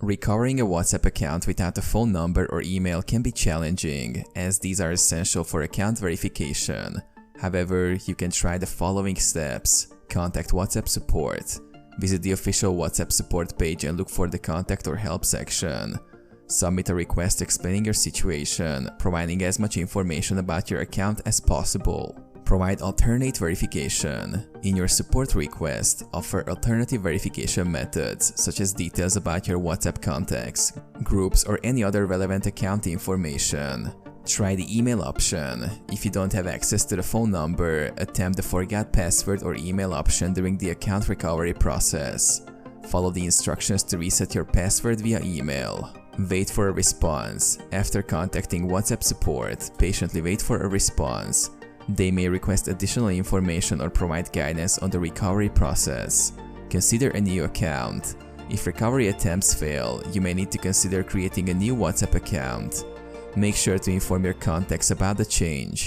Recovering a WhatsApp account without a phone number or email can be challenging, as these are essential for account verification. However, you can try the following steps. Contact WhatsApp support. Visit the official WhatsApp support page and look for the contact or help section. Submit a request explaining your situation, providing as much information about your account as possible. Provide alternate verification. In your support request, offer alternative verification methods, such as details about your WhatsApp contacts, groups, or any other relevant account information. Try the email option. If you don't have access to the phone number, attempt the forgot password or email option during the account recovery process. Follow the instructions to reset your password via email. Wait for a response. After contacting WhatsApp support, patiently wait for a response. They may request additional information or provide guidance on the recovery process. Consider a new account. If recovery attempts fail, you may need to consider creating a new WhatsApp account. Make sure to inform your contacts about the change.